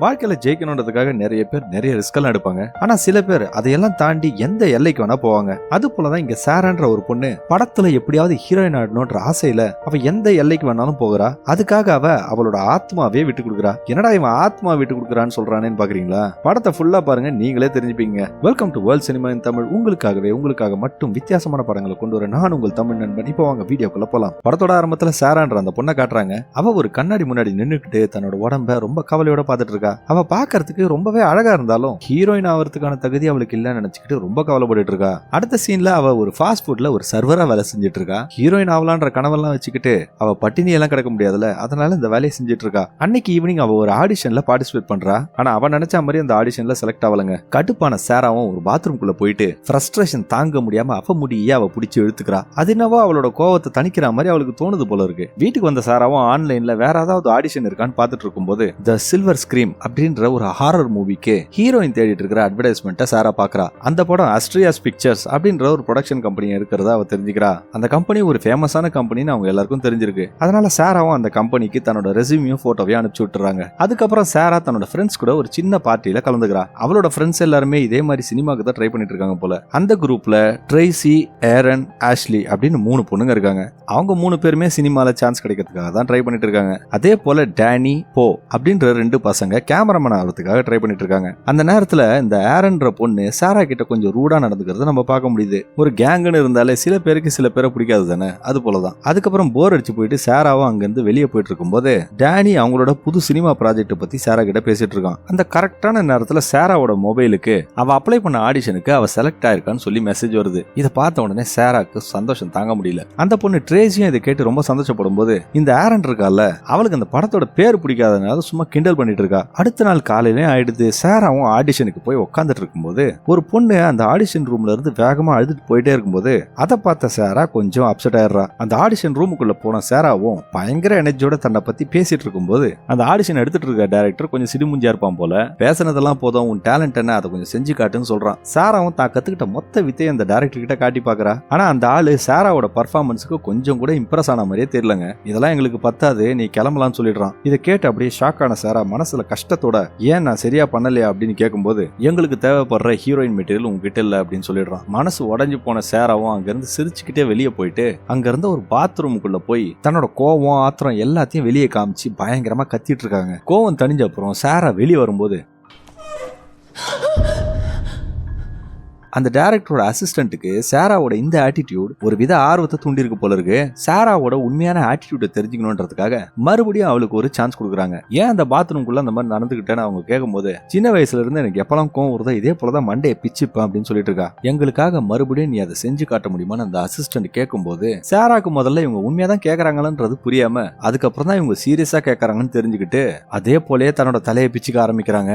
வாழ்க்கையில ஜெயிக்கணுன்றதுக்காக நிறைய பேர் நிறைய ரிஸ்க் எல்லாம் எடுப்பாங்க. ஆனா சில பேர் அதையெல்லாம் தாண்டி எந்த எல்லைக்கு வேணா போவாங்க. அது போலதான் இங்க சாரான்ற ஒரு பொண்ணு படத்துல எப்படியாவது ஹீரோயின் ஆடணும்ன்ற ஆசையில அவ எந்த எல்லைக்கு வேணாலும் போகிறா. அதுக்காக அவளோட ஆத்மாவே விட்டு கொடுக்குறா. என்னடா இவன் ஆத்மா விட்டு கொடுக்குறான்னு சொல்றானேன்னு பாக்குறீங்களா? படத்தை ஃபுல்லா பாருங்க, நீங்களே தெரிஞ்சுப்பீங்க. Welcome to world cinema in Tamil. உங்களுக்காக மட்டும் வித்தியாசமான படங்களை கொண்டு வர நான் உங்கள் தமிழ் நண்பன். இப்போ வாங்க வீடியோக்குள்ள போலாம். படத்தோட ஆரம்பத்துல சாரான்ற அந்த பொண்ணை காட்டுறாங்க. அவ ஒரு கண்ணாடி முன்னாடி நின்னுக்கிட்டு தன்னோட உடம்ப ரொம்ப கவலையோட பாத்துட்டு இருக்கா. அவ பாக்குறதுக்கு ரொம்பவே அழகா இருந்தாலும் ஹீரோயின் ஆகிறதுக்கான தகுதி அவளுக்கு இல்லன்னு நினைச்சுக்கிட்டு ரொம்ப கவலைப்பட்டு இருக்கா. அடுத்த சீன்ல அவ ஒரு ஃபாஸ்ட் ஃபுட்ல ஒரு சர்வரா வேலை செஞ்சுட்டு இருக்கா. ஹீரோயின் ஆகலான்ற கனவெல்லாம் வச்சுக்கிட்டு அவ பட்டினி எல்லாம் கிடக்க முடியாதுல, அதனால இந்த வேலையை செஞ்சுட்டு இருக்கா. அன்னைக்கு ஈவினிங் அவ ஒரு ஆடிஷன்ல பார்ட்டிசிபேட் பண்றா. ஆனா அவ நினைச்ச மாதிரி அந்த ஆடிஷன்ல செலக்ட் ஆகலங்க. கடுப்பான சாராவும் ஒரு பாத்ரூம்குள்ள போயிட்டு ஃப்ரஸ்ட்ரேஷன் தாங்க முடியாம அவ முடியே அவ பிடிச்சு இழுத்துக்கிறா. அது என்னவோ அவளோட கோவத்தை தணிக்கிற மாதிரி அவளுக்கு தோணுது போல இருக்கு. வீட்டுக்கு வந்த சாராவும் ஆன்லைன்ல வேற ஏதாவது ஆடிஷன் இருக்கான்னு பாத்துட்டு இருக்கும்போது தி சில்வர் ஸ்கிரீம் அப்படின்ற ஒரு ஹாரர் மூவிக்கு ஹீரோயின் தேடிட்டு இருக்கிற அட்வர்டைஸ்மெண்ட்டை சாரா பாக்குறா. அந்த படம் அஸ்ட்ரியாஸ் பிக்சர்ஸ் அப்படின்ற ஒரு ப்ரொடக்ஷன் கம்பெனி இருக்கிறதா அவ தெரிஞ்சுக்கிறா. அந்த கம்பெனி ஒரு ஃபேமஸான கம்பெனின்னு அவங்க எல்லாருக்கும் தெரிஞ்சிருக்கு. அதனால சாராவும் அந்த கம்பெனிக்கு தன்னோட ரெஸ்யூமையும் போட்டோவையும் அனுப்பிச்சு விட்டுறாங்க. அதுக்கப்புறம் சாரா தன்னோட ஃப்ரெண்ட்ஸ் கூட ஒரு சின்ன பார்ட்டியில கலந்துக்கிறா. அவளோட ஃப்ரெண்ட்ஸ் எல்லாருமே இதே மாதிரி சினிமாக்கு தான் ட்ரை பண்ணிட்டு இருக்காங்க போல. அந்த குரூப்ல ட்ரேசி, ஏரன், ஆஷ்லி அப்படின்னு 3 பொண்ணுங்க இருக்காங்க. அவங்க 3 பேருமே சினிமால சான்ஸ் கிடைக்கிறதுக்காக தான் ட்ரை பண்ணிட்டு இருக்காங்க. அதே போல டேனி, போ அப்படின்ற 2 பசங்க கேமராமேன் ஆகிறதுக்காக ட்ரை பண்ணிட்டு இருக்காங்க. அந்த நேரத்துல இந்த ஏரன்ற பொண்ணு சாரா கிட்ட கொஞ்சம் ரூடா நடந்துக்கிறத நம்ம பார்க்க முடியுது. ஒரு கேங்குன்னு இருந்தாலே சில பேருக்கு சில பேரை பிடிக்காது தானே, அது போலதான். அதுக்கப்புறம் போர் அடிச்சு போயிட்டு சாராவும் அங்கிருந்து வெளியே போயிட்டு இருக்கும் போது டேனி அவங்களோட புது சினிமா ப்ராஜெக்ட் பத்தி சாரா கிட்ட பேசிட்டு இருக்கான். அந்த கரெக்டான நேரத்துல சாராவோட மொபைலுக்கு அவ அப்ளை பண்ண ஆடிஷனுக்கு அவ செலக்ட் ஆயிருக்கான்னு சொல்லி மெசேஜ் வருது. இதை பார்த்த உடனே சாராக்கு சந்தோஷம் தாங்க முடியல. அந்த பொண்ணு ட்ரேசியும் இதை கேட்டு ரொம்ப சந்தோஷப்படும் போது இந்த ஏரன் இருக்கால, அவளுக்கு அந்த படத்தோட பேர் பிடிக்காதனால சும்மா கிண்டல் பண்ணிட்டு இருக்கா. அடுத்த நாள் காலையிலே ஆயிடுது. சாராவும் ஆடிஷனுக்கு போய் உட்காந்துட்டு இருக்கும்போது ஒரு பொண்ணு அந்த ஆடிஷன் ரூம்ல இருந்து வேகமா அழுதுட்டு போயிட்டே இருக்கும்போது அதை பார்த்த சாரா கொஞ்சம் அப்செட் ஆயிடுறா. அந்த ஆடிஷன் ரூமுக்குள்ள போன சாராவும் பயங்கர எனர்ஜியோட தன்னை பத்தி பேசிட்டு இருக்கும்போது அந்த ஆடிஷன் எடுத்துட்டு இருக்க டைரக்டர் கொஞ்சம் சிடுமுஞ்சியா இருப்பான் போல. பேசினதெல்லாம் போதும், உன் டேலண்ட் என்ன, அதை கொஞ்சம் செஞ்சு காட்டுன்னு சொல்றான். சாராவும் தான் கத்துக்கிட்ட மொத்த வித்தையை அந்த டைரக்டர் கிட்ட காட்டி பாக்குறா. ஆனா அந்த ஆளு சாராவோட பர்ஃபார்மன்ஸுக்கு கொஞ்சம் கூட இம்ப்ரெஸ் ஆன மாதிரியே தெரியலங்க. இதெல்லாம் எங்களுக்கு பத்தாது, நீ கிளம்பலாம்னு சொல்லிடுறான். இதை கேட்டு அப்படியே ஷாக் ஆன சாரா மனசுல கஷ்டத்தோட ஏன் நான் சரியா பண்ணலையா அப்படின்னு கேட்கும்போது எங்களுக்கு தேவைப்படுற ஹீரோயின் மெட்டீரியல் உங்ககிட்ட இல்ல அப்படின்னு சொல்லிடுறான். மனசு உடஞ்சு போன சாராவும் அங்கிருந்து சிரிச்சுக்கிட்டே வெளியே போயிட்டு அங்க இருந்த ஒரு பாத்ரூமுக்குள்ள போய் தன்னோட கோவம், ஆத்திரம் எல்லாத்தையும் வெளியே காமிச்சு பயங்கரமா கத்திட்டு இருக்காங்க. கோவம் தணிஞ்ச அப்புறம் சாரா வெளியே வரும்போது அந்த டைரக்டரோட அசிஸ்டன்ட்டுக்கு சாராவோட இந்த ஆட்டிடியூட் ஒரு வித ஆர்வத்தை தூண்டிருக்கு போல இருக்கு. சாராவோட உண்மையான ஆட்டிடியூட தெரிஞ்சுக்கணுன்றதுக்காக மறுபடியும் அவளுக்கு ஒரு சான்ஸ் கொடுக்குறாங்க. ஏன் அந்த பாத்ரூம்குள்ள அந்த மாதிரி நடந்துகிட்டேன்னு அவங்க கேட்கும்போது சின்ன வயசுல இருந்து எனக்கு எப்பெல்லாம் கோவம் வருதோ இதே போலதான் மண்டையை பிச்சுப்பேன் அப்படின்னு சொல்லிட்டு இருக்கா. எங்களுக்காக மறுபடியும் நீ அதை செஞ்சு காட்ட முடியுமான்னு அந்த அசிஸ்டன்ட் கேட்கும்போது சாராக்கு முதல்ல இவங்க உண்மையாதான் கேட்கறாங்கன்றது புரியாம அதுக்கப்புறம் தான் இவங்க சீரியஸா கேட்கறாங்கன்னு தெரிஞ்சுக்கிட்டு அதே போலயே தன்னோட தலையை பிச்சுக்க ஆரம்பிக்கிறாங்க.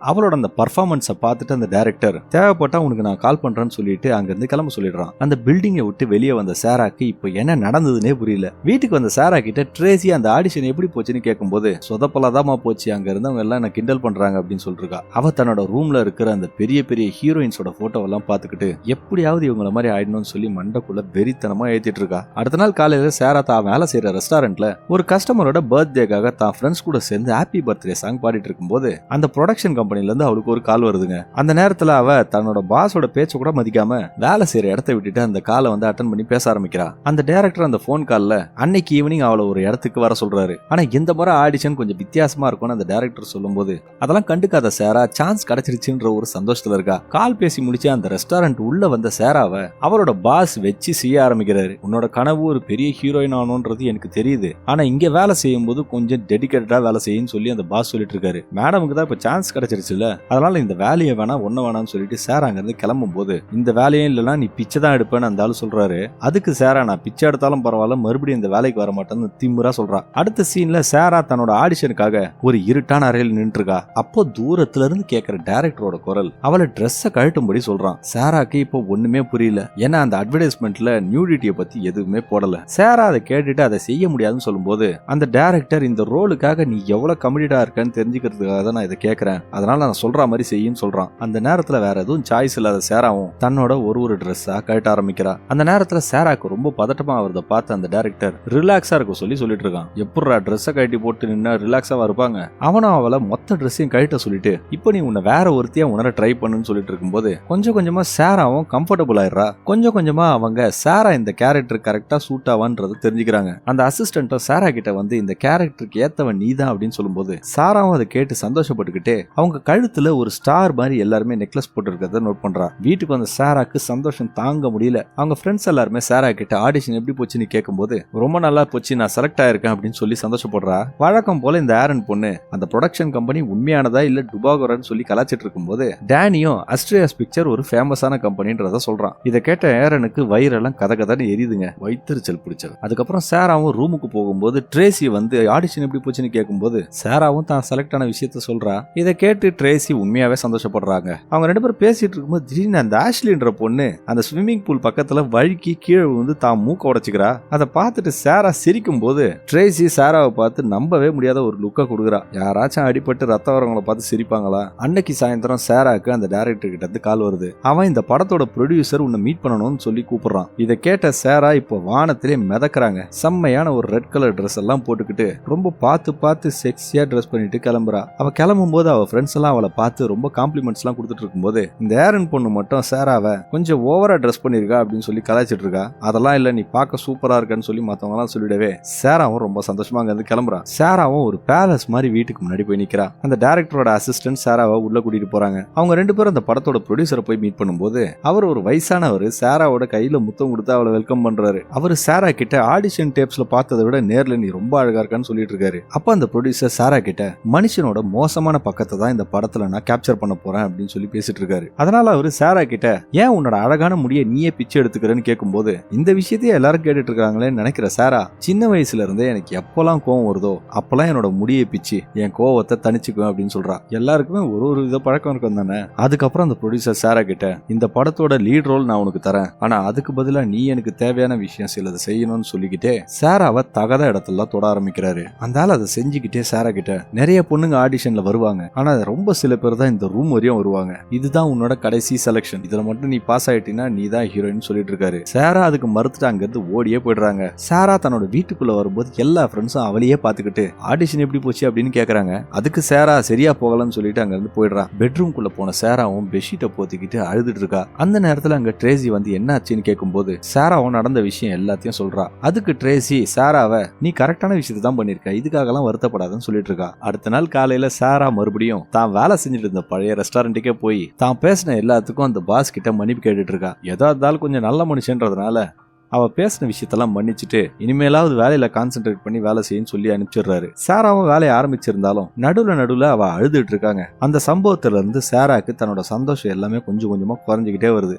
அவளோட அந்த பர்ஃபார்மன்ஸை பார்த்துட்டு அந்த டைரக்டர் தேவைப்பட்டா உனக்கு நான் கால் பண்றேன்னு சொல்லிட்டு அங்கிருந்து கிளம்ப சொல்லிடுறான். அந்த பில்டிங்கை விட்டு வெளியே வந்த சாராக்கு இப்போ என்ன நடந்ததுன்னே புரியல. வீட்டுக்கு வந்த சாரா கிட்ட ட்ரேசி அந்த ஆடிஷன் எப்படி போச்சுன்னு கேட்கும்போது சொதப்பலாதாமா போச்சு, அங்க இருந்தவங்க எல்லாம் என்ன கிண்டல் பண்றாங்க அப்படின்னு சொல்லிருக்கா. அவ தன்னோட ரூம்ல இருக்கிற அந்த பெரிய பெரிய ஹீரோயின்ஸோட போட்டோவெல்லாம் பார்த்துக்கிட்டு எப்படியாவது இவங்கள மாதிரி ஆயிடணும்னு சொல்லி மண்டக்குள்ள வெறித்தனமா ஏத்திட்டு இருக்கா. அடுத்த நாள் காலையில சாரா தான் வேலை செய்யற ரெஸ்டாரண்ட்ல ஒரு கஸ்டமரோட பர்த்டேக்காக தான் ஃப்ரெண்ட்ஸ் கூட சேர்ந்து ஹாப்பி பர்த்டே சாங் பாடிட்டு இருக்கும்போது அந்த ப்ரொடக்ஷன் கம்பெனி அவளுக்கு ஒரு கால் வருதுங்க. அந்த நேரத்துல அவ தன்னோட பாஸோட பேச்ச கூட மதிக்காம வேலை செய்யற இடத்தை விட்டுட்டு அந்த காலை வந்து அட்டன் பண்ணி பேச ஆரம்பிக்கிறா. அந்த டைரக்டர் அந்த போன் கால்ல அன்னைக்கு ஈவினிங் அவளை ஒரு இடத்துக்கு வர சொல்றாரு. ஆனா இந்த முறை ஆடிஷன் கொஞ்சம் வித்தியாசமா இருக்கும்னு அந்த டைரக்டர் சொல்லும் போது அதெல்லாம் கண்டுக்காத சாரா சான்ஸ் கிடைச்சிருச்சுன்ற ஒரு சந்தோஷத்துல இருக்கா. கால் பேசி முடிச்சு அந்த ரெஸ்டாரண்ட் உள்ள வந்த சாராவை அவரோட பாஸ் வச்சு செய்ய ஆரம்பிக்கிறாரு. உன்னோட கனவு ஒரு பெரிய ஹீரோயின் ஆகணும்ன்றது எனக்கு தெரியுது, ஆனா இங்க வேலை செய்யும் போது கொஞ்சம் டெடிகேட்டடா வேலை செய்யுன்னு சொல்லி அந்த பாஸ் சொல்லிட்டு இருக்காரு. மேடமுக்கு தான் இப்ப சான்ஸ் கிடைச்சிருச்சு, அதனால இந்த வேலையை வேணாம்னு சொல்லிட்டு சாரா அங்க இருந்து கிளம்பும் போது இந்த வேலையும் இல்லைன்னா நீ பிச்சை தான் எடுப்பேன்னு அந்த ஆளு சொல்றாரு. அதுக்கு சாரா நான் பிச்சை எடுத்தாலும் பரவாயில்ல, மறுபடியும் இந்த வேலைக்கு வர மாட்டேன்னு திமுறா சொல்றா. அடுத்த சீன்ல சாரா தன்னோட ஆடிஷனுக்காக ஒரு இருட்டான அறையில் நின்று இருக்கா. அப்போ தூரத்துல இருந்து கேட்கிற டைரக்டரோட குரல் அவளை ட்ரெஸ்ஸை கழட்டும்படி சொல்றான். சாராக்கு இப்போ ஒண்ணுமே புரியல, ஏன்னா அந்த அட்வர்டைஸ்மெண்ட்ல நியூடிட்டியை பத்தி எதுவுமே போடல. சாரா அதை கேட்டுட்டு அதை செய்ய முடியாதுன்னு சொல்லும் போது அந்த டைரக்டர் இந்த ரோலுக்காக நீ எவ்வளவு கமிட்டடா இருக்கன்னு தெரிஞ்சுக்கிறதுக்காக தான் நான் இதை கேட்கறேன், அதனால அதனால நான் சொல்ற மாதிரி செய்யுன்னு சொல்றான். அந்த நேரத்துல வேற எதுவும் சாய்ஸ் இல்லாத சேராவும் தன்னோட ஒரு ட்ரெஸ்ஸா கட்ட ஆரம்பிக்கிறா. அந்த நேரத்துல சேராக்கு ரொம்ப பதட்டமா அவரத பார்த்து அந்த டைரக்டர் ரிலாக்ஸா இருக்க சொல்லிட்டு இருக்கான். எப்படா ட்ரெஸ்ஸை கட்டி போட்டு நின்னா ரிலாக்ஸாவா இருப்பாங்க? அவனும் அவளை மொத்த ட்ரெஸ்ஸையும் கட்ட சொல்லிட்டு இப்போ நீ உன்னை வேற ஒருத்தியா உணர ட்ரை பண்ணுன்னு சொல்லிட்டு இருக்கும்போது கொஞ்சம் கொஞ்சமா சேராவும் கம்ஃபர்டபுள் ஆயிடுறா. கொஞ்சம் கொஞ்சமா அவங்க சேரா இந்த கேரக்டர் கரெக்டா சூட் ஆவான்றது தெரிஞ்சுக்கிறாங்க. அந்த அசிஸ்டன்ட்டும் சேரா கிட்ட வந்து இந்த கேரக்டருக்கு ஏத்தவன் நீதான் அப்படின்னு சொல்லும்போது சாராவும் அதை கேட்டு சந்தோஷப்பட்டுக்கிட்டே அவங்க கழுத்துல ஒரு ஸ்டார் மாதிரி எல்லாருமே நெக்லஸ் போட்டு இருக்கிறத நோட் பண்றா. வீட்டுக்கு வந்த சேராக்கு சந்தோஷம் தாங்க முடியல. அவங்க ஃப்ரெண்ட்ஸ் எல்லாருமே சேரா கிட்ட ஆடிஷன் எப்படி போச்சுன்னு கேட்கும்போது ரொம்ப நல்லா போச்சு, நான் செலக்ட் ஆயிருக்கேன் அப்படின்னு சொல்லி சந்தோஷப்படுறா. வழக்கம் போல இந்த ஆரன் பொண்ணு அந்த ப்ரொடக்ஷன் கம்பெனி உண்மையானதா இல்ல டுபாகோரான்னு சொல்லி கலாச்சிட்டு இருக்கும்போது டேனியும் அஸ்ட்ரியாஸ் பிக்சர் ஒரு ஃபேமஸான கம்பெனின்றத சொல்றான். இதை கேட்ட ஏரனுக்கு வயிறெல்லாம் கதகதன்னு எரியுதுங்க, வயிற்றுச்சல் பிடிச்சது. அதுக்கப்புறம் சேராவும் ரூமுக்கு போகும்போது ட்ரேசி வந்து ஆடிஷன் எப்படி போச்சுன்னு கேட்கும்போது சேராவும் தான் செலக்ட் ஆன விஷயத்த சொல்றா. இதை கேட்டு ட்ரேசி உண்மையாவே சந்தோஷப்படுறாங்க. அவங்க ரெண்டு பேரும் பேசிட்டு இருக்கும்போது திடீர்னு அந்த ஆஷ்லின்ற பொண்ணு அந்த ஸ்விம்மிங் பூல் பக்கத்துல வழுக்கி கீழே வந்து தான் மூக்க உடைச்சுக்கிறா. அதை பார்த்துட்டு சேரா சிரிக்கும் போது ட்ரேசி சேராவை பார்த்து நம்பவே முடியாத ஒரு லுக்கை கொடுக்குறா. யாராச்சும் அடிபட்டு ரத்த வரவங்களை பார்த்து சிரிப்பாங்களா? அன்னைக்கு சாயந்தரம் சேராக்கு அந்த டைரக்டர் கிட்ட கால் வருது. அவன் இந்த படத்தோட ப்ரொடியூசர் உன்னை மீட் பண்ணணும்னு சொல்லி கூப்பிடுறான். இதை கேட்ட சேரா இப்போ வானத்திலே மிதக்குறாங்க. செம்மையான ஒரு ரெட் கலர் ட்ரெஸ் எல்லாம் போட்டுக்கிட்டு ரொம்ப பார்த்து செக்ஸியா ட்ரெஸ் பண்ணிட்டு கிளம்புறா. அவ கிளம்பும் போது அவ ஃப்ரெண்ட்ஸ் எல்லாம் அவளை பார்த்து ரொம்ப காம்ப்ளிமெண்ட்ஸ் எல்லாம் கொடுத்துட்டு இருக்கும்போது இந்த ஏரன் பொண்ணு மட்டும் சேராவை கொஞ்சம் ஓவரா ட்ரெஸ் பண்ணிருக்கா அப்படின்னு சொல்லி கலாய்ச்சிட்டு இருக்கா. அதெல்லாம் இல்ல, நீ பார்க்க சூப்பரா இருக்கன்னு சொல்லி மத்தவங்க எல்லாம் சொல்லிடவே சேராவும் ரொம்ப சந்தோஷமா அங்க இருந்து கிளம்புறா. சேராவும் ஒரு பேலஸ் மாதிரி வீட்டுக்கு முன்னாடி போய் நிக்கிறா. அந்த டைரக்டரோட அசிஸ்டன்ட் சேராவை உள்ள கூட்டிட்டு போறாங்க. அவங்க ரெண்டு பேரும் அந்த படத்தோட ப்ரொடியூசரை போய் மீட் பண்ணும்போது அவர் ஒரு வயசானவர் சேராவோட கையில முத்தம் கொடுத்து அவளை வெல்கம் பண்றாரு. அவர் சேரா கிட்ட ஆடிஷன் டேப்ஸ்ல பார்த்ததை விட நேர்ல நீ ரொம்ப அழகா இருக்கான்னு சொல்லிட்டு இருக்காரு. அப்ப அந்த ப்ரொடியூசர் சேரா கிட்ட மனுஷனோட மோசமான பக்கத்தை தான் இந்த படத்துல நான் கேப்சர் பண்ண போறேன் அப்படின்னு சொல்லி பேசிட்டு இருக்காரு. அதனால அவரு சேரா கிட்ட ஏன் உன்னோட அழகான முடியை நீயே பிச்சை எடுத்துக்கிறேன்னு கேட்கும்போது இந்த விஷயத்தையே எல்லாரும் கேட்டுட்டு இருக்காங்களேன்னு நினைக்கிற சேரா சின்ன வயசுல இருந்தே எனக்கு எப்பெல்லாம் கோவம் வருதோ அப்பெல்லாம் என்னோட முடியை பிச்சு என் கோவத்தை தனிச்சுக்குவேன் அப்படின்னு சொல்றா. எல்லாருக்குமே ஒரு வித பழக்கம் இருக்கும் தானே. அதுக்கப்புறம் அந்த ப்ரொடியூசர் சேரா கிட்ட இந்த படத்தோட லீட் ரோல் நான் உனக்கு தரேன், ஆனா அதுக்கு பதிலா நீ எனக்கு தேவையான விஷயம் சிலதை செய்யணும்னு சொல்லிக்கிட்டே சேராவை தகாத இடத்துல தொட ஆரம்பிக்கிறாரு. அந்த ஆள் அதை செஞ்சுக்கிட்டே சேரா கிட்ட நிறைய பொண்ணுங்க ஆடிஷன்ல வருவாங்க, ஆனா ரொம்ப சில பேர் தான் இந்த ரூம் வரையும் வருவாங்க, இதுதான் உன்னோட கடைசி செலக்ஷன், இதுல மட்டும் நீ பாஸ் ஆயிட்டீன்னா நீ தான் ஹீரோயின் சொல்லிட்டு இருக்காரு. சேரா அதுக்கு மறுத்துட்டு அங்க இருந்து ஓடியே போயிடுறாங்க. சேரா தன்னோட வீட்டுக்குள்ள வரும்போது எல்லா ஃப்ரெண்ட்ஸும் அவளையே பாத்துக்கிட்டு ஆடிஷன் எப்படி போச்சு அப்படின்னு கேக்குறாங்க. அதுக்கு சேரா சரியா போகலன்னு சொல்லிட்டு அங்க இருந்து போயிடுறா. பெட்ரூம்குள்ள போன சேராவும் பெட்ஷீட்டை போத்திக்கிட்டு அழுதுட்டு இருக்கா. அந்த நேரத்துல அங்க ட்ரேசி வந்து என்ன ஆச்சுன்னு கேட்கும்போது சேராவும் நடந்த விஷயம் எல்லாத்தையும் சொல்றா. அதுக்கு ட்ரேசி சேராவை நீ கரெக்டான விஷயத்தை தான் பண்ணிருக்க, இதுக்காகலாம் வருத்தப்படாதுன்னு சொல்லிட்டு இருக்கா. அடுத்த நாள் காலையில சேரா மறுபடியும் தான் வேலை செஞ்சுட்டு இருந்த பழைய ரெஸ்டாரண்ட்டுக்கே போய் தான் பேசின எல்லாத்துக்கும் அந்த பாஸ் கிட்ட மன்னிப்பு கேட்டுட்டு இருக்கா. ஏதோ இருந்தாலும் கொஞ்சம் நல்ல மனுஷன்றதுனால அவ பேசின விஷயத்தெல்லாம் மன்னிச்சுட்டு இனிமேலாவது வேலையில கான்சென்ட்ரேட் பண்ணி வேலை செய்யன்னு சொல்லி அனுப்பிச்சிடுறாரு. சேராவும் வேலையை ஆரம்பிச்சிருந்தாலும் நடுவுல அவ அழுதுட்டு இருக்காங்க. அந்த சம்பவத்துல இருந்து சேராக்கு தன்னோட சந்தோஷம் எல்லாமே கொஞ்சம் கொஞ்சமா குறைஞ்சுக்கிட்டே வருது.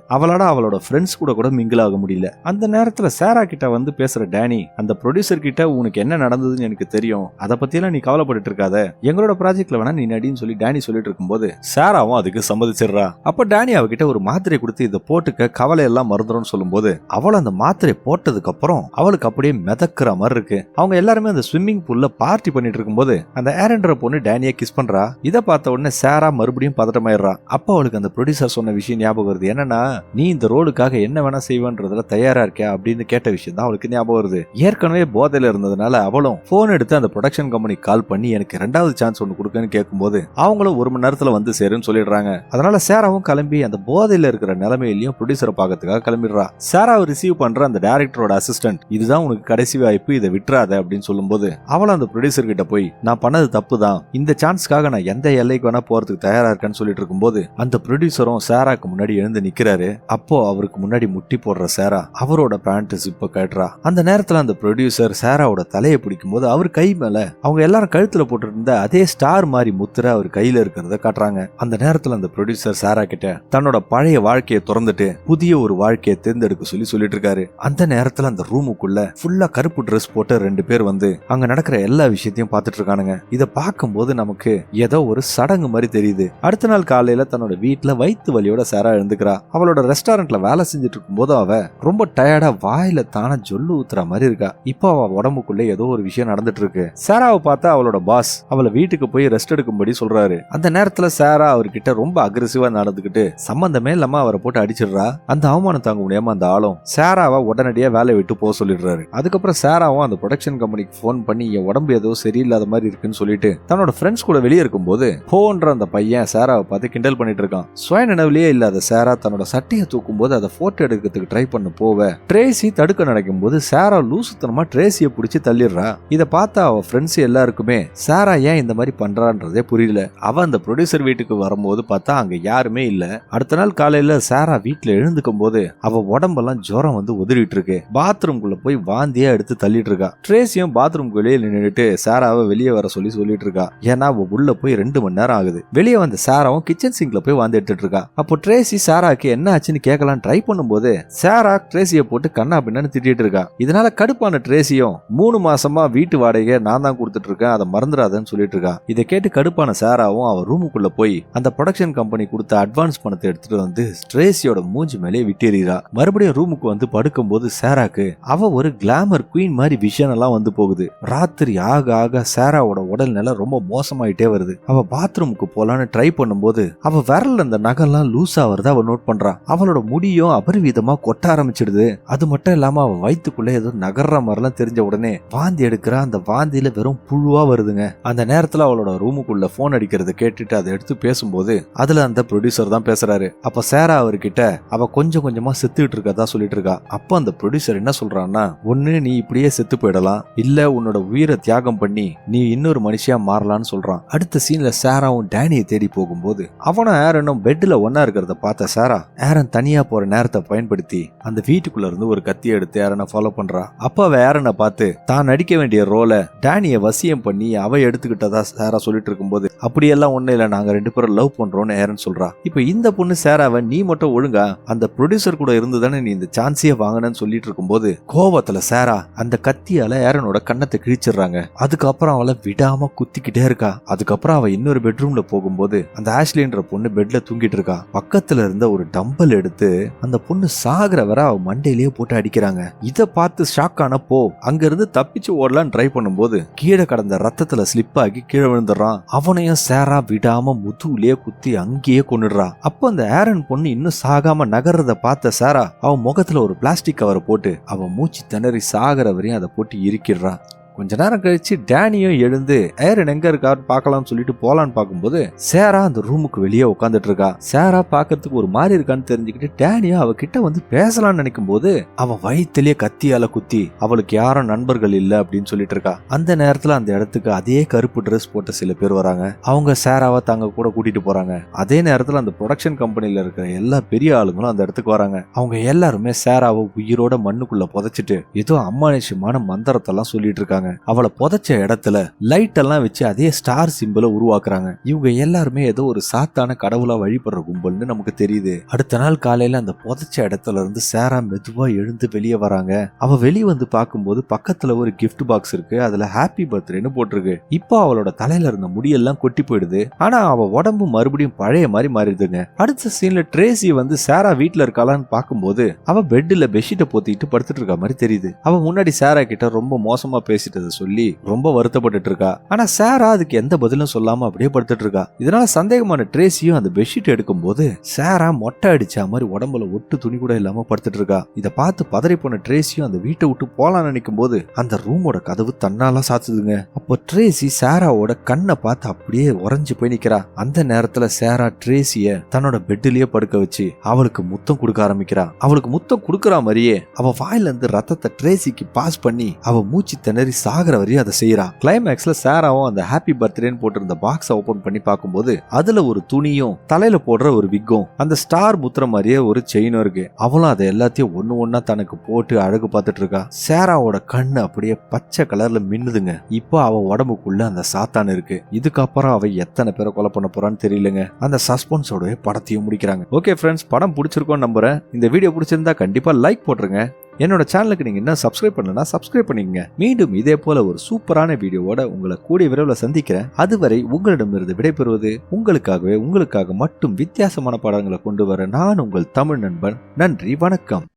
அவளோட ஃப்ரெண்ட்ஸ் கூட மிங்கிள் ஆக முடியல. அந்த நேரத்துல சேரா கிட்ட வந்து பேசுற டேனி அந்த ப்ரொடியூசர் கிட்ட உனக்கு என்ன நடந்ததுன்னு எனக்கு தெரியும், அதை பத்தியெல்லாம் நீ கவலைப்பட்டு இருக்காத, எங்களோட ப்ராஜெக்ட்ல வேணா நீ நடின்னு சொல்லி டேனி சொல்லிட்டு இருக்கும்போது சேராவும் அதுக்கு சம்மதிச்சிடுறா. அப்ப டேனி அவகிட்ட ஒரு மாத்திரை கொடுத்து இதை போட்டுக்க கவலை எல்லாம் மறந்துடும் சொல்லும் போது அவள் அந்த மாத்திரை போட்டதுக்கு அப்புறம் அவளுக்கு அப்படியே மிதக்குற மாதிரி இருக்கு. அவங்க எல்லாருமே அந்த ஸ்விம்மிங் பூல்ல பார்ட்டி பண்ணிட்டு இருக்கும்போது அந்த ஏரன்ற பொண்ணு டேனியை கிஸ் பண்றா. இதை பார்த்த உடனே சேரா மறுபடியும் பதட்டமாயிடுறா. அப்ப அவளுக்கு அந்த ப்ரொடியூசர் சொன்ன விஷயம் ஞாபகம் வருது. என்னன்னா நீ இந்த ரோலுக்காக என்ன வேணா செய்வேன்றதுல தயாரா இருக்க அப்படின்னு கேட்ட விஷயம் தான் அவளுக்கு ஞாபகம் வருது. ஏற்கனவே போதையில இருந்ததுனால அவளும் போன் எடுத்து அந்த ப்ரொடக்ஷன் கம்பெனிக்கு கால் பண்ணி எனக்கு 2வது சான்ஸ் ஒன்னு கொடுக்கன்னு கேட்கும்போது அவங்களும் 1 மணி நேரத்துல வந்து சேருன்னு சொல்லிடுறாங்க. அதனால சேராவும் கிளம்பி அந்த போதையில இருக்கிற நிலைமையிலையும் ப்ரொடியூசரை பார்க்கறதுக்காக கிளம்பிடுறா. சேராவை ரிசீவ் பண்ற அந்த டைரக்டரோட அசிஸ்டன்ட் இதுதான் உனக்கு கடைசி வாய்ப்பு, இதை விட்டுறாத அப்படின்னு சொல்லும்போது அவள அந்த ப்ரொடியூசர் கிட்ட போய் நான் பண்ணது தப்பு தான், இந்த சான்ஸ்க்காக நான் எந்த எல்லைக்கு வேணா போறதுக்கு தயாரா இருக்கேன்னு சொல்லிட்டு இருக்கும்போது அந்த ப்ரொடியூசரும் சேராக்கு முன்னாடி எழுந்து நிக்கிறாரு. அப்போ அவருக்கு முன்னாடி முட்டி போடுற சேரா அவரோட பேண்ட் ஜிப்ப கட்டுறா. அந்த நேரத்துல அந்த ப்ரொடியூசர் சேராவோட தலையை பிடிக்கும் போது அவர் கை மேல அவங்க எல்லாரும் கழுத்துல போட்டு இருந்த அதே ஸ்டார் மாதிரி முத்திரை அவர் கையில இருக்கிறத காட்டுறாங்க. அந்த நேரத்துல அந்த ப்ரொடியூசர் சேரா கிட்ட தன்னோட பழைய வாழ்க்கையை திறந்துட்டு புதிய ஒரு வாழ்க்கையை தேர்ந்தெடுக்க சொல்லிட்டு இருக்காரு. அந்த நேரத்துல அந்த ரூமுக்குள்ள ஃபுல்லா கருப்பு ட்ரெஸ் போட்டு 2 பேர் வந்து அங்க நடக்கிற எல்லா விஷயத்தையும் பார்த்துட்டு இருக்கானுங்க. இத பார்க்கும்போது நமக்கு ஏதோ ஒரு சடங்கு மாதிரி தெரியுது. அடுத்த நாள் காலையில தன்னோட வீட்டுல வயிற்று வலியோட சாரா எழுந்துக்கிறா. அவளோட ரெஸ்டாரண்ட்ல வேலை செஞ்சுட்டு இருக்கும் போது அவ ரொம்ப டயர்டா வாயில தானே ஜொல்லு ஊத்துற மாதிரி இருக்கா. இப்போ அவ உடம்புக்குள்ள ஏதோ ஒரு விஷயம் நடந்துட்டு இருக்கு. சாராவை பார்த்தா அவளோட பாஸ் அவளை வீட்டுக்கு போய் ரெஸ்ட் எடுக்கும்படி சொல்றாரு. அந்த நேரத்துல சாரா அவர்கிட்ட ரொம்ப அக்ரெசிவா நடந்துகிட்டு சம்பந்தமே இல்லாம அவரை போட்டு அடிச்சிடுறா. அந்த அவமானம் தாங்க முடியாம அந்த ஆளும் சாராவை உடனடியா வேலையை விட்டு போக சொல்லிடுறாரு. அதுக்கப்புறம் சாராவும் அந்த ப்ரொடக்ஷன் கம்பெனிக்கு போன் பண்ணி என் உடம்பு ஏதோ சரியில்லாத மாதிரி இருக்குன்னு சொல்லிட்டு தன்னோட ஃப்ரெண்ட்ஸ் கூட வெளியே இருக்கும்போது போன்ற அந்த பையன் சாராவை பார்த்து கிண்டல் பண்ணிட்டு இருக்கான். சுய நினைவுலயே இல்லாத சாரா தன்னோட சட்டையை தூக்கும் போது அதை போட்டோ எடுக்கிறதுக்கு ட்ரை பண்ண போவ ட்ரேசி தடுக்க நடக்கும் போது சாரா லூசுத்தனமா ட்ரேசியை பிடிச்சி தள்ளிடுறா. இதை பார்த்தா அவ ஃப்ரெண்ட்ஸ் எல்லாருக்குமே சாரா ஏன் இந்த மாதிரி பண்றான்றதே புரியல. அவ அந்த ப்ரொடியூசர் வீட்டுக்கு வரும்போது பார்த்தா அங்க யாருமே இல்ல. அடுத்த நாள் காலையில சாரா வீட்டுல எழுந்துக்கும் போது அவ உடம்பெல்லாம் ஜுரம் வந்து உதறிட்டு இருக்கு. பாத்ரூம்குள்ள போய் வாந்தியா எடுத்து தள்ளிட்டு இருக்கா. ட்ரேசியும் பாத்ரூம் வெளியே நின்றுட்டு சாராவை வெளியே வர சொல்லிட்டு இருக்கா. ஏன்னா அவ உள்ள போய் 2 மணி நேரம் ஆகுது. வெளியே வந்த சாராவும் கிச்சன் சிங்க்ல போய் வாந்தி எடுத்துட்டு இருக்கா. அப்போ ட்ரேசி சாராக்கு என்ன ஆச்சுன்னு கேட்கலாம் ட்ரை பண்ணும்போது சாரா ட்ரேசியை போட்டு கண்ணா பின்னான்னு திட்டிட்டு இருக்கா. இதனால கடுப்பான ட்ரேசியும் 3 மாசமா வீட்டு வாடகை நான் தான் கொடுத்துட்டு இருக்கேன், அதை மறந்துடாதன்னு சொல்லிட்டு இருக்கா. இதை கேட்டு கடுப்பான சாராவும் அவ ரூமுக்குள்ள போய் அந்த ப்ரொடக்ஷன் கம்பெனி கொடுத்த அட்வான்ஸ் பணத்தை எடுத்துட்டு வந்து ட்ரேசியோட மூஞ்சி மேலே விட்டேறா. மறுபடியும் ரூமுக்கு வந்து படுக்கும் போது சாராக்கு அவ ஒரு கிளாமர் குவீன் மாதிரி விஷயம் எல்லாம் வந்து போகுது. ராத்திரி ஆக ஆக சாராவோட உடல் நிலை ரொம்ப மோசமாயிட்டே வருது. அவ பாத்ரூமுக்கு போலான்னு ட்ரை பண்ணும்போது அவ விரல்ல அந்த நகெல்லாம் லூஸா வருது அவ நோட் பண்றா. அவளோட முடியும் அபரிவிதமா கொட்ட ஆரம்பிச்சிடுது. அது மட்டும் இல்லாம அவ வயிற்றுக்குள்ள ஏதோ நகர்ற மாதிரிலாம் தெரிஞ்ச உடனே வாந்தி எடுக்கிறா. அந்த வாந்தியில வெறும் புழுவா வருதுங்க. அந்த நேரத்துல அவளோட ரூமுக்குள்ள போன் அடிக்கிறத கேட்டுட்டு அதை எடுத்து பேசும்போது அதுல அந்த ப்ரொடியூசர் தான் பேசுறாரு. அப்ப சாரா அவர்கிட்ட அவ கொஞ்சம் கொஞ்சமா செத்துக்கிட்டு இருக்கதா சொல்லிட்டு இருக்கா. அப்ப அந்த ப்ரொடியூசர் என்ன சொல்றான்னா, ஒண்ணு நீ இப்படியே செத்து போயிடலாம், இல்ல உன்னோட உயிரை தியாகம் பண்ணி நீ இன்னொரு மனுஷியா மாறலான்னு சொல்றான். அடுத்த சீன்ல சாராவும் டேனியை தேடி போகும்போது அவனும் ஏரனும் பெட்ல ஒன்னா இருக்கிறத பார்த்த சாரா ஏரன் தனியா போற நேரத்தை பயன்படுத்தி அந்த வீட்டுக்குள்ள இருந்து ஒரு கத்தியை எடுத்து ஏரனை ஃபாலோ பண்றா. அப்ப அவ ஏரனை பார்த்து தான் நடிக்க வேண்டிய ரோலை டேனியை வசியம் பண்ணி அவ எடுத்துக்கிட்டதா சாரா சொல்லிட்டு இருக்கும்போது அப்படியெல்லாம் ஒண்ணு இல்ல, நாங்க 2 பேரும் லவ் பண்றோம்னு ஏரன் சொல்றா. இப்ப இந்த பொண்ணு சாராவை நீ மட்டும் ஒழுங்கா அந்த ப்ரொடியூசர் கூட இருந்துதானே நீ இந்த சான்ஸையே வாங்கினு சொல்லிட்டு இருக்கும்போது கோபத்துல சாரா அந்த கத்தியால ஏரனோட கண்ணத்தை கிழிச்சிடுறாங்க. அதுக்கப்புறம் அவளை விடாம குத்திக்கிட்டே இருக்கா. அதுக்கப்புறம் அவ இன்னொரு பெட்ரூம்ல போகும்போது அந்த ஆஷ்லின்ற பொண்ணு பெட்ல தூங்கிட்டு இருக்கா. பக்கத்துல இருந்த ஒரு டம்பல் எடுத்து அந்த பொண்ணு சாகுற வரை அவ மண்டையிலேயே போட்டு அடிக்கிறாங்க. இத பார்த்து ஷாக் ஆனப்போ அங்க இருந்து தப்பிச்சு ஓடலான்னு ட்ரை பண்ணும்போது கீழே கடந்த ரத்தத்துல ஸ்லிப் ஆகி கீழே விழுந்துடுறான். அவனையும் சாரா விடாம முதுகுலயே குத்தி அங்கேயே கொன்னுடுறா. அப்போ அந்த ஏரன் பொண்ணு இன்னும் சாகாம நகர்றத பார்த்த சாரா அவன் முகத்துல ஒரு பிளாஸ்டிக் கவரை போட்டு அவன் மூச்சு திணறி சாகிற வரையும் அதை போட்டு இறுக்கிடுறா. கொஞ்ச நேரம் கழிச்சு டேனியும் எழுந்து ஏரன் எங்க இருக்காரு பாக்கலாம்னு சொல்லிட்டு போலான்னு பாக்கும்போது சாரா அந்த ரூமுக்கு வெளியே உட்காந்துட்டு இருக்கா. சாரா பாக்கிறதுக்கு ஒரு மாதிரி இருக்கான்னு தெரிஞ்சுக்கிட்டு டேனியும் அவ கிட்ட வந்து பேசலாம்னு நினைக்கும் போது அவ வயிற்றுலயே கத்தியால குத்தி அவளுக்கு யாரும் நண்பர்கள் இல்ல அப்படின்னு சொல்லிட்டு இருக்கா. அந்த நேரத்துல அந்த இடத்துக்கு அதே கருப்பு ட்ரெஸ் போட்ட சில பேர் வராங்க. அவங்க சாராவை தாங்க கூட கூட்டிட்டு போறாங்க. அதே நேரத்துல அந்த ப்ரொடக்ஷன் கம்பெனில இருக்கிற எல்லா பெரிய ஆளுங்களும் அந்த இடத்துக்கு வராங்க. அவங்க எல்லாருமே சாராவை உயிரோட மண்ணுக்குள்ள புதைச்சிட்டு ஏதோ அமானுஷ்யமான மந்திரத்தெல்லாம் சொல்லிட்டு இருக்காங்க. அவளை புதைச்ச இடத்துல லைட் எல்லாம் வச்சு அதே ஸ்டார் சிம்பிளை உருவாக்குறாங்க. இவங்க எல்லாருமே ஏதோ ஒரு சாத்தான கடவுளா வழிபடுற கும்பல்னு நமக்கு தெரியுது. அடுத்த நாள் காலையில அந்த புதைச்ச இடத்துல இருந்து சாரா மெதுவா எழுந்து வெளியே வராங்க. அவ வெளியே வந்து பார்க்கும்போது பக்கத்துல ஒரு கிஃப்ட் பாக்ஸ் இருக்கு. அதுல ஹாப்பி பர்த்டேன்னு போட்டிருக்கு. இப்போ அவளோட தலையில இருந்த முடியெல்லாம் கொட்டி போயிடுது. ஆனா அவ உடம்பு மறுபடியும் பழைய மாதிரி மாறிடுதுங்க. அடுத்த சீன்ல ட்ரேசி வந்து சாரா வீட்டுல இருக்காளான்னு பார்க்கும்போது அவ பெட்ல பெட்ஷீட்டை போத்திட்டு படுத்துட்டு இருக்க மாதிரி தெரியுது. அவ முன்னாடி சாரா கிட்ட ரொம்ப மோசமா பேசிட்டு சொல்லி ரொம்ப வருத்தப்பட்டு இருக்கா. ஆனா சாரா அதுக்கு எந்த பதிலும் சொல்லாம அப்படியே படுத்துட்டு இருக்கா. இதனால சந்தேகமான ட்ரேசியும் அந்த பெட்ஷீட் எடுக்கும் போது சாரா மொட்டை அடிச்ச மாதிரி உடம்புல ஒட்டு துணி கூட இல்லாம படுத்துட்டு இருக்கா. இதை பார்த்து பதறி போன ட்ரேசியும் அந்த வீட்டை விட்டு போலான்னு நினைக்கும் போது அந்த ரூமோட கதவு தன்னால சாத்துதுங்க. அப்போ ட்ரேசி சாராவோட கண்ணை பார்த்து அப்படியே உறைஞ்சு போய் நிக்கிறா. அந்த நேரத்துல சாரா ட்ரேசிய தன்னோட பெட்லயே படுக்க வச்சு அவளுக்கு முத்தம் கொடுக்க ஆரம்பிக்கிறா. அவளுக்கு முத்தம் கொடுக்கற மாதிரியே அவ வாயில இருந்து ரத்தத்தை ட்ரேசிக்கு பாஸ் பண்ணி அவ மூச்சு திணறி சாகிற வரையும் அதை செய்யறா. கிளைமேக்ஸ்ல சாராவும் அந்த ஹாப்பி பர்த்டேன்னு போட்டிருந்த பாக்ஸை ஓபன் பண்ணி பார்க்கும்போது அதுல ஒரு துணியும் தலையில போடுற ஒரு விக்கும் அந்த ஸ்டார் முத்திர மாதிரியே ஒரு செயினும் இருக்கு. அவளும் அதை எல்லாத்தையும் ஒண்ணு ஒன்னா தனக்கு போட்டு அழகு பார்த்துட்டு இருக்கா. சாராவோட கண்ணு அப்படியே பச்சை கலர்ல மின்னுதுங்க. இப்போ அவ உடம்புக்குள்ள அந்த சாத்தான் இருக்கு. இதுக்கப்புறம் அவ எத்தனை பேரை கொலை பண்ண போறான்னு தெரியலங்க. அந்த சஸ்பென்ஸோட படத்தையும் முடிக்கிறாங்க. ஓகே ஃப்ரெண்ட்ஸ், படம் பிடிச்சிருக்கோன்னு நம்புறேன். இந்த வீடியோ பிடிச்சிருந்தா கண்டிப்பா லைக் போட்டுருங்க. என்னோட சேனலுக்கு நீங்க இன்னும் சப்ஸ்கிரைப் பண்ணலனா சப்ஸ்கிரைப் பண்ணிக்கங்க. மீண்டும் இதே போல ஒரு சூப்பரான வீடியோவோட உங்களை கூடிய விரைவில் சந்திக்கிறேன். அதுவரை உங்களிடமிருந்து விடைபெறுவது உங்களுக்காக மட்டும் வித்தியாசமான படங்களை கொண்டு வர நான் உங்கள் தமிழ் நண்பன். நன்றி, வணக்கம்.